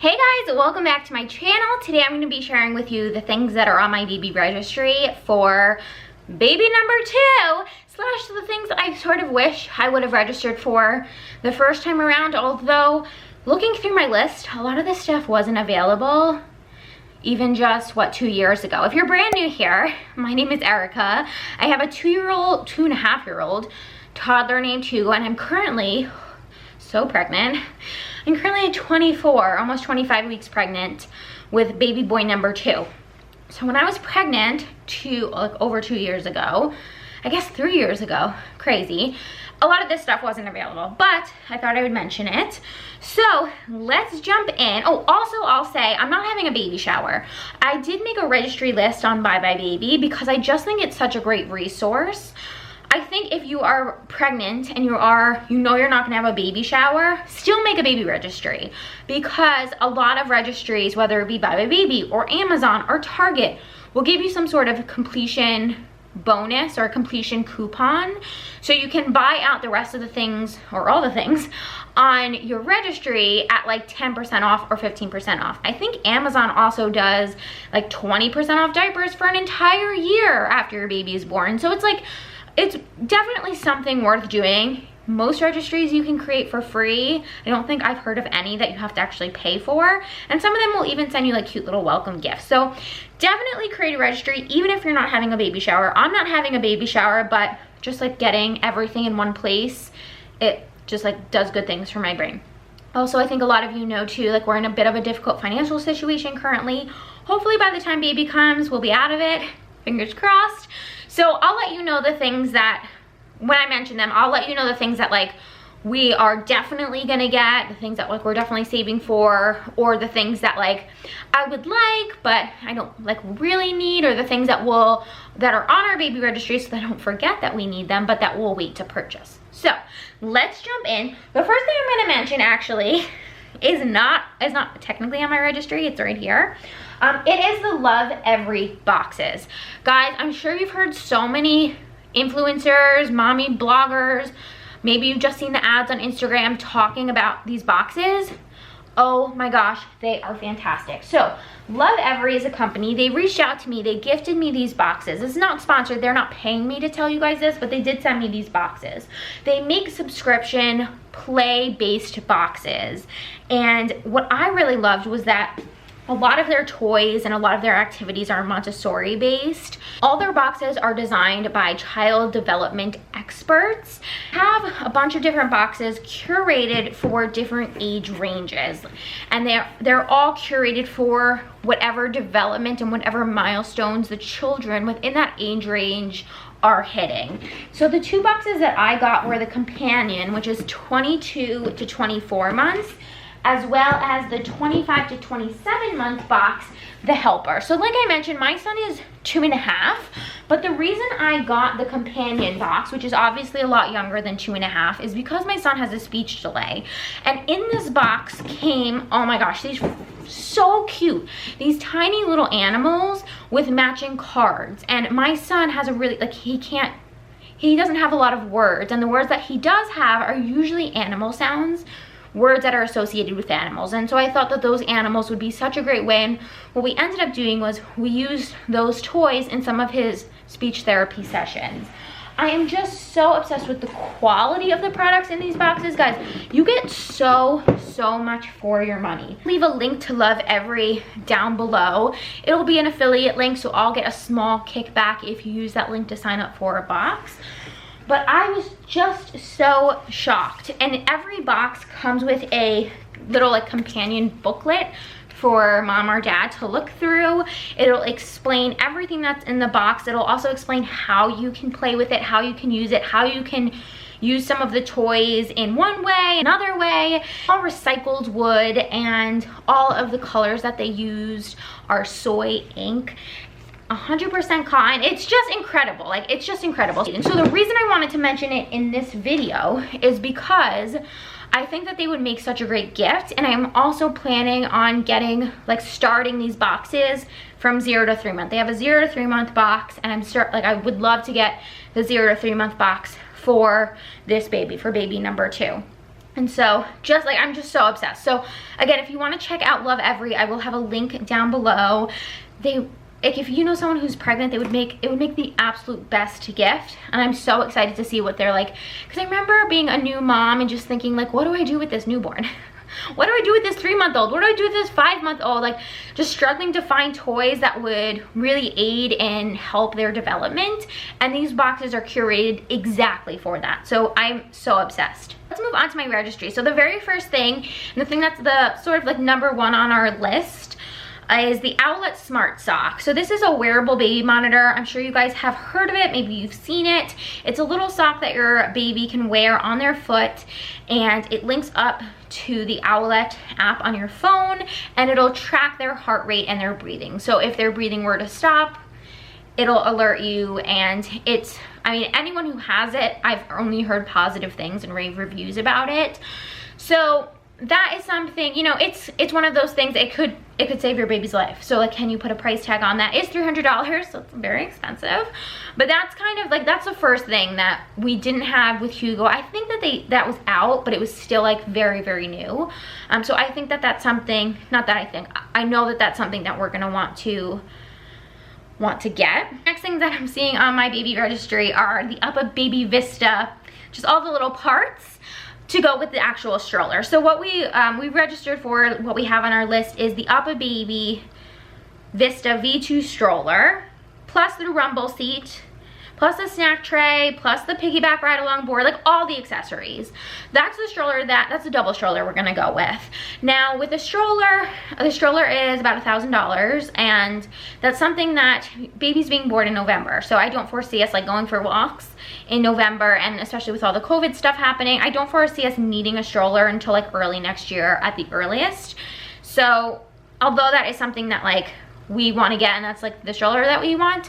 Hey guys, welcome back to my channel. Today I'm going to be sharing with you the things that are on my baby registry for baby number 2 slash the things I sort of wish I would have registered for the first time around, although looking through my list, a lot of this stuff wasn't available even just, 2 years ago. If you're brand new here, my name is Erica. I have a 2-year-old, 2.5-year-old toddler named Hugo, and I'm currently so pregnant. I'm currently 24, almost 25 weeks pregnant with baby boy number 2. So when I was pregnant over 2 years ago, I guess 3 years ago, crazy, a lot of this stuff wasn't available, but I thought I would mention it. So let's jump in. Oh, also I'll say I'm not having a baby shower. I did make a registry list on Bye Bye Baby because I just think it's such a great resource. I think if you are pregnant and you know you're not gonna have a baby shower, still make a baby registry, because a lot of registries, whether it be Bye Bye Baby or Amazon or Target, will give you some sort of completion bonus or a completion coupon, so you can buy out the rest of the things or all the things on your registry at like 10% off or 15% off. I think Amazon also does like 20% off diapers for an entire year after your baby is born. So it's definitely something worth doing. Most registries you can create for free. I don't think I've heard of any that you have to actually pay for. And some of them will even send you like cute little welcome gifts. So definitely create a registry, even if you're not having a baby shower. I'm not having a baby shower, but just like getting everything in one place, it just like does good things for my brain. Also, I think a lot of you know too, like we're in a bit of a difficult financial situation currently. Hopefully by the time baby comes, we'll be out of it. Fingers crossed. So I'll let you know the things that, when I mention them, I'll let you know the things that like we are definitely gonna get, the things that like we're definitely saving for, or the things that like I would like but I don't like really need, or the things that are on our baby registry so that I don't forget that we need them but that we'll wait to purchase. So let's jump in. The first thing I'm gonna mention actually is not technically on my registry, it's right here. It is the Lovevery boxes. Guys, I'm sure you've heard so many influencers, mommy bloggers, maybe you've just seen the ads on Instagram talking about these boxes. Oh my gosh, they are fantastic. So Lovevery is a company. They reached out to me, they gifted me these boxes. It's not sponsored, they're not paying me to tell you guys this, but they did send me these boxes. They make subscription play-based boxes, and what I really loved was that a lot of their toys and a lot of their activities are Montessori based. All their boxes are designed by child development experts. Have a bunch of different boxes curated for different age ranges, and they're all curated for whatever development and whatever milestones the children within that age range are hitting. So the 2 boxes that I got were the companion, which is 22 to 24 months, as well as the 25 to 27 month box, the helper. So like I mentioned, my son is 2.5, but the reason I got the companion box, which is obviously a lot younger than 2.5, is because my son has a speech delay. And in this box came, oh my gosh, these so cute, these tiny little animals with matching cards. And my son has a really, like, he doesn't have a lot of words, and the words that he does have are usually animal sounds, words that are associated with animals. And so I thought that those animals would be such a great way, and what we ended up doing was we used those toys in some of his speech therapy sessions. I am just so obsessed with the quality of the products in these boxes. Guys, you get so much for your money. Leave a link to Lovevery down below. It'll be an affiliate link, so I'll get a small kickback if you use that link to sign up for a box. But I was just so shocked. And every box comes with a little like companion booklet for mom or dad to look through. It'll explain everything that's in the box. It'll also explain how you can play with it, how you can use it, how you can use some of the toys in one way, another way. All recycled wood, and all of the colors that they used are soy ink. 100% cotton. It's just incredible. Like, it's just incredible. And so the reason I wanted to mention it in this video is because I think that they would make such a great gift, and I'm also planning on starting these boxes from 0 to 3 months. They have a 0 to 3 month box, and I would love to get the 0 to 3 month box for this baby, for baby number 2. And so just like, I'm just so obsessed. So again, if you want to check out Lovevery, I will have a link down below. Like, if you know someone who's pregnant, it would make the absolute best gift. And I'm so excited to see what they're like, because I remember being a new mom and just thinking like, what do I do with this newborn? What do I do with this 3-month-old? What do I do with this 5-month-old? Like, just struggling to find toys that would really aid and help their development. And these boxes are curated exactly for that. So I'm so obsessed. Let's move on to my registry. So the very first thing, and the thing that's the sort of like #1 on our list, is the Owlet Smart Sock. So this is a wearable baby monitor. I'm sure you guys have heard of it. Maybe you've seen it. It's a little sock that your baby can wear on their foot, and it links up to the Owlet app on your phone, and it'll track their heart rate and their breathing. So if their breathing were to stop, it'll alert you. And it's, I mean, anyone who has it, I've only heard positive things and rave reviews about it. So that is something, you know, it's one of those things, it could save your baby's life. So like, can you put a price tag on that? It's $300, so it's very expensive. But that's kind of like, that's the first thing that we didn't have with Hugo. I think that that was out, but it was still like very, very new. So I think that that's something, not that I think, I know that that's something that we're gonna want to get. Next things that I'm seeing on my baby registry are the Up Baby Vista, just all the little parts to go with the actual stroller. So what we registered for, what we have on our list is the Up Baby Vista V2 stroller, plus the rumble seat, plus the snack tray, plus the piggyback ride along board, like all the accessories. That's the stroller, that's a double stroller we're gonna go with. Now with the stroller is about $1,000, and that's something that baby's being born in November. So I don't foresee us like going for walks in November, and especially with all the COVID stuff happening, I don't foresee us needing a stroller until like early next year at the earliest. So although that is something that like we want to get, and that's like the stroller that we want,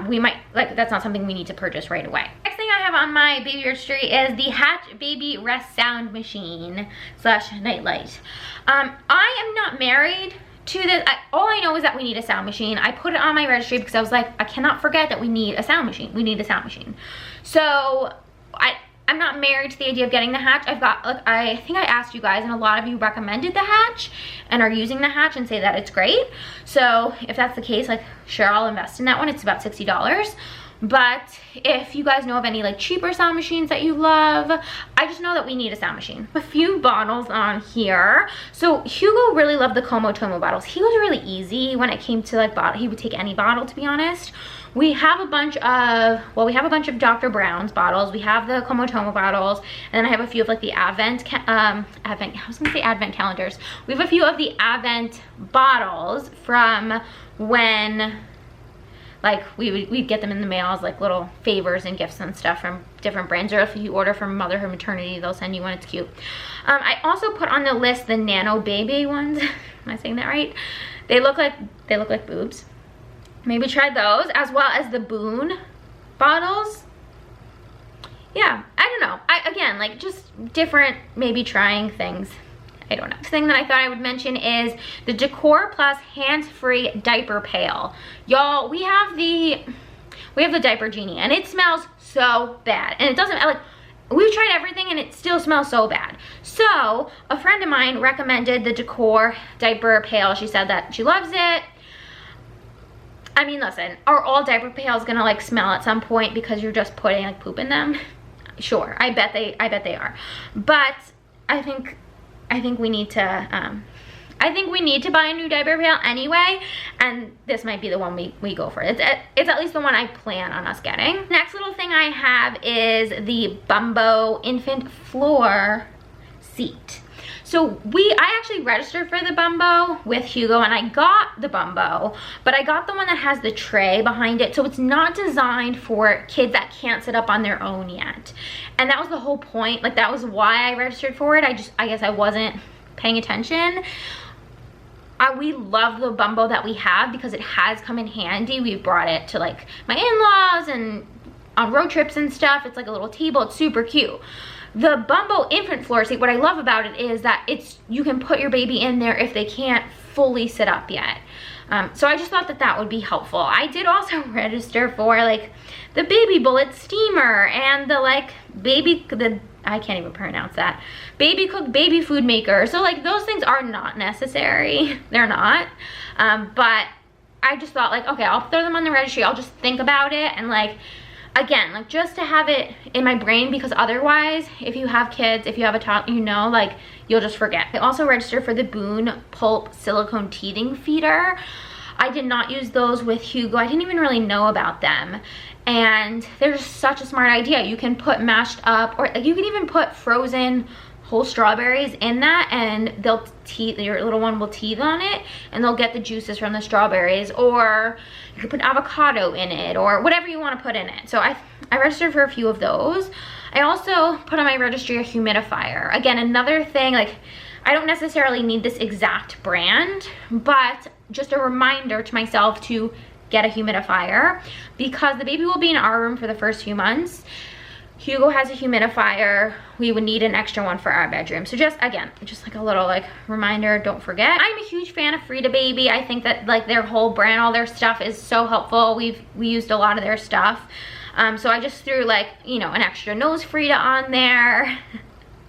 we might, like, that's not something we need to purchase right away. Next thing I have on my baby registry is the Hatch Baby Rest Sound Machine / Nightlight. I am not married to this. All I know is that we need a sound machine. I put it on my registry because I was like, I cannot forget that we need a sound machine. We need a sound machine. So I'm not married to the idea of getting the Hatch. I've got, like, I think I asked you guys, and a lot of you recommended the Hatch and are using the Hatch and say that it's great. So if that's the case, like, sure, I'll invest in that one. It's about $60. But if you guys know of any like cheaper sound machines that you love, I just know that we need a sound machine. A few bottles on here. So Hugo really loved the Tomo bottles. He was really easy when it came to like bottle. He would take any bottle, to be honest. We have a bunch of, well, we have a bunch of Dr. Brown's bottles. We have the Tomo bottles, and then I have a few of like the Advent calendars. We have a few of the Advent bottles from when, like, we'd get them in the mail as like little favors and gifts and stuff from different brands, or if you order from Motherhood Maternity, they'll send you one. It's cute. I also put on the list the Nano Baby ones. Am I saying that right? They look like boobs. Maybe try those, as well as the Boone bottles. Yeah, I don't know. Again, like, just different, maybe trying things. I don't know. The thing that I thought I would mention is the Decor Plus hands-free diaper pail. Y'all, we have the Diaper Genie, and it smells so bad. And it doesn't, like, we've tried everything and it still smells so bad. So a friend of mine recommended the Decor diaper pail. She said that she loves it. I mean, listen, are all diaper pails gonna like smell at some point because you're just putting like poop in them? Sure, I bet they are. But I think we need to buy a new diaper pail anyway, and this might be the one we go for. It's at least the one I plan on us getting. Next little thing I have is the Bumbo infant floor seat. So I actually registered for the Bumbo with Hugo, and I got the Bumbo, but I got the one that has the tray behind it, so it's not designed for kids that can't sit up on their own yet. And that was the whole point. Like, that was why I registered for it. I guess I wasn't paying attention. We love the Bumbo that we have because it has come in handy. We've brought it to like my in-laws and on road trips and stuff. It's like a little table. It's super cute. The Bumbo infant floor seat, what I love about it is that you can put your baby in there if they can't fully sit up yet. So I just thought that would be helpful. I did also register for like the Baby Bullet steamer and the like the I can't even pronounce that. Baby cook, baby food maker. So like those things are not necessary. They're not. But I just thought like, okay, I'll throw them on the registry. I'll just think about it and like, again, like just to have it in my brain, because otherwise if you have kids, if you have a toddler, you know, like you'll just forget. I also registered for the Boone Pulp silicone teething feeder. I did not use those with Hugo. I didn't even really know about them. And they're just such a smart idea. You can put mashed up, or like you can even put frozen whole strawberries in that, and they'll teeth, your little one will teeth on it, and they'll get the juices from the strawberries. Or you could put avocado in it, or whatever you want to put in it. So I registered for a few of those. I also put on my registry a humidifier. Again, another thing, like I don't necessarily need this exact brand, but just a reminder to myself to get a humidifier, because the baby will be in our room for the first few months. Hugo has a humidifier. We would need an extra one for our bedroom. So just, again, just like a little like reminder, don't forget. I'm a huge fan of Frida Baby. I think that like their whole brand, all their stuff is so helpful. We used a lot of their stuff. So I just threw like, you know, an extra nose Frida on there.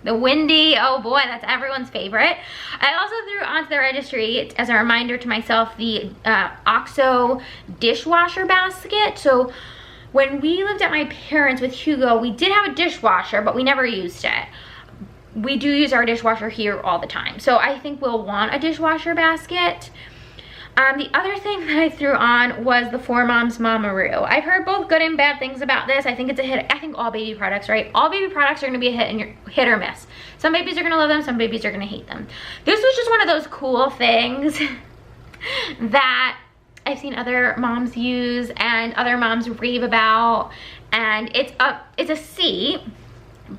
The Windy, oh boy, that's everyone's favorite. I also threw onto the registry, as a reminder to myself, the XOXO dishwasher basket. So when we lived at my parents' with Hugo, we did have a dishwasher, but we never used it. We do use our dishwasher here all the time. So I think we'll want a dishwasher basket. The other thing that I threw on was the 4Moms Mamaroo. I've heard both good and bad things about this. I think it's a hit. I think all baby products, right? All baby products are gonna be a hit or miss. Some babies are gonna love them, some babies are gonna hate them. This was just one of those cool things that I've seen other moms use and other moms rave about. And it's a seat,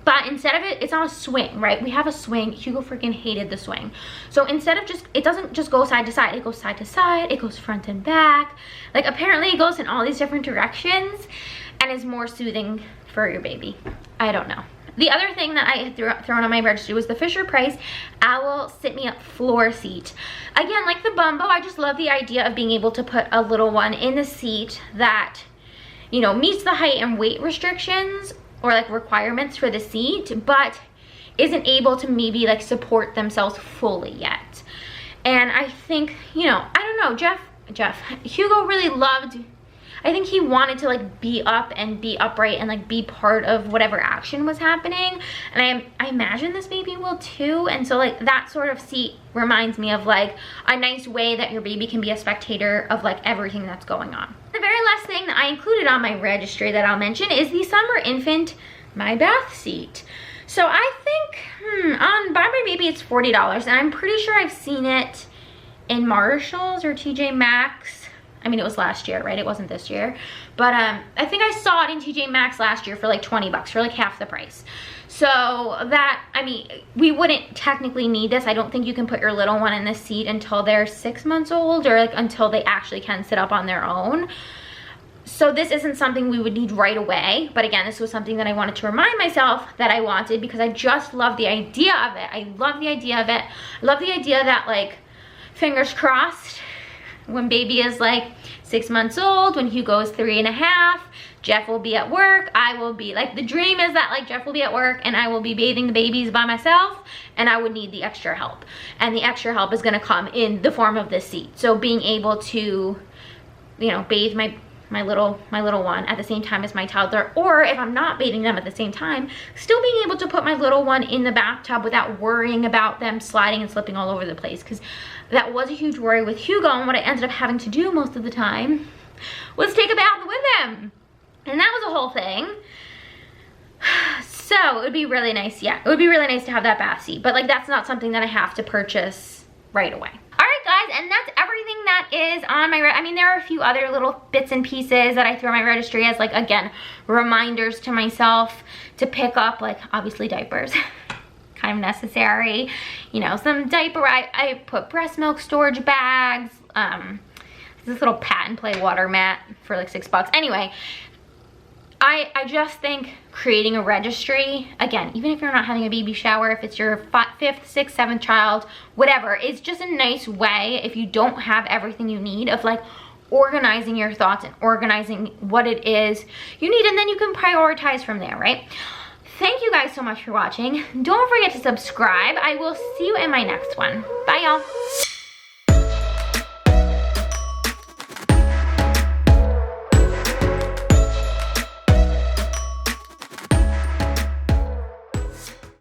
but instead of it's on a swing, right? We have a swing. Hugo freaking hated the swing. So instead of it doesn't just go side to side. It goes side to side. It goes front and back. Like apparently it goes in all these different directions and is more soothing for your baby. I don't know. The other thing that I had thrown on my registry was the Fisher-Price Owl Sit Me Up floor seat. Again, like the Bumbo, I just love the idea of being able to put a little one in the seat that, you know, meets the height and weight restrictions or like requirements for the seat, but isn't able to maybe like support themselves fully yet. And I think, you know, I don't know, Hugo really loved, I think he wanted to like be up and be upright and like be part of whatever action was happening. And I imagine this baby will too. And so like that sort of seat reminds me of like a nice way that your baby can be a spectator of like everything that's going on. The very last thing that I included on my registry that I'll mention is the Summer Infant My Bath seat. So I think on Buy My Baby it's $40, and I'm pretty sure I've seen it in Marshalls or TJ Maxx. I mean, it was last year, right? It wasn't this year. But I think I saw it in TJ Maxx last year for like 20 bucks, for like half the price. So that, I mean, we wouldn't technically need this. I don't think you can put your little one in this seat until they're 6 months old, or like until they actually can sit up on their own. So this isn't something we would need right away. But again, this was something that I wanted to remind myself that I wanted, because I just love the idea of it. I love the idea of it. I love the idea that, like, fingers crossed, when baby is like 6 months old, when Hugo is 3.5, Jeff will be at work. I will be, like, the dream is that like Jeff will be at work and I will be bathing the babies by myself, and I would need the extra help. And the extra help is gonna come in the form of this seat. So being able to, you know, bathe my little one at the same time as my toddler, or if I'm not bathing them at the same time, still being able to put my little one in the bathtub without worrying about them sliding and slipping all over the place. Because that was a huge worry with Hugo, and what I ended up having to do most of the time was take a bath with him, and that was a whole thing. So it would be really nice, yeah, it would be really nice to have that bath seat, but like that's not something that I have to purchase right away. Guys, and that's everything that is on my, I mean, there are a few other little bits and pieces that I threw on my registry as, like, again, reminders to myself to pick up, like, obviously diapers, kind of necessary, you know, some diaper, I put breast milk storage bags, this little pat and play water mat for like $6. Anyway, I just think creating a registry, again, even if you're not having a baby shower, if it's your 5th, 6th, 7th child, whatever, it's just a nice way, if you don't have everything you need, of like organizing your thoughts and organizing what it is you need, and then you can prioritize from there, right? thank you guys so much for watching. Don't forget to subscribe. I will see you in my next one. Bye, y'all.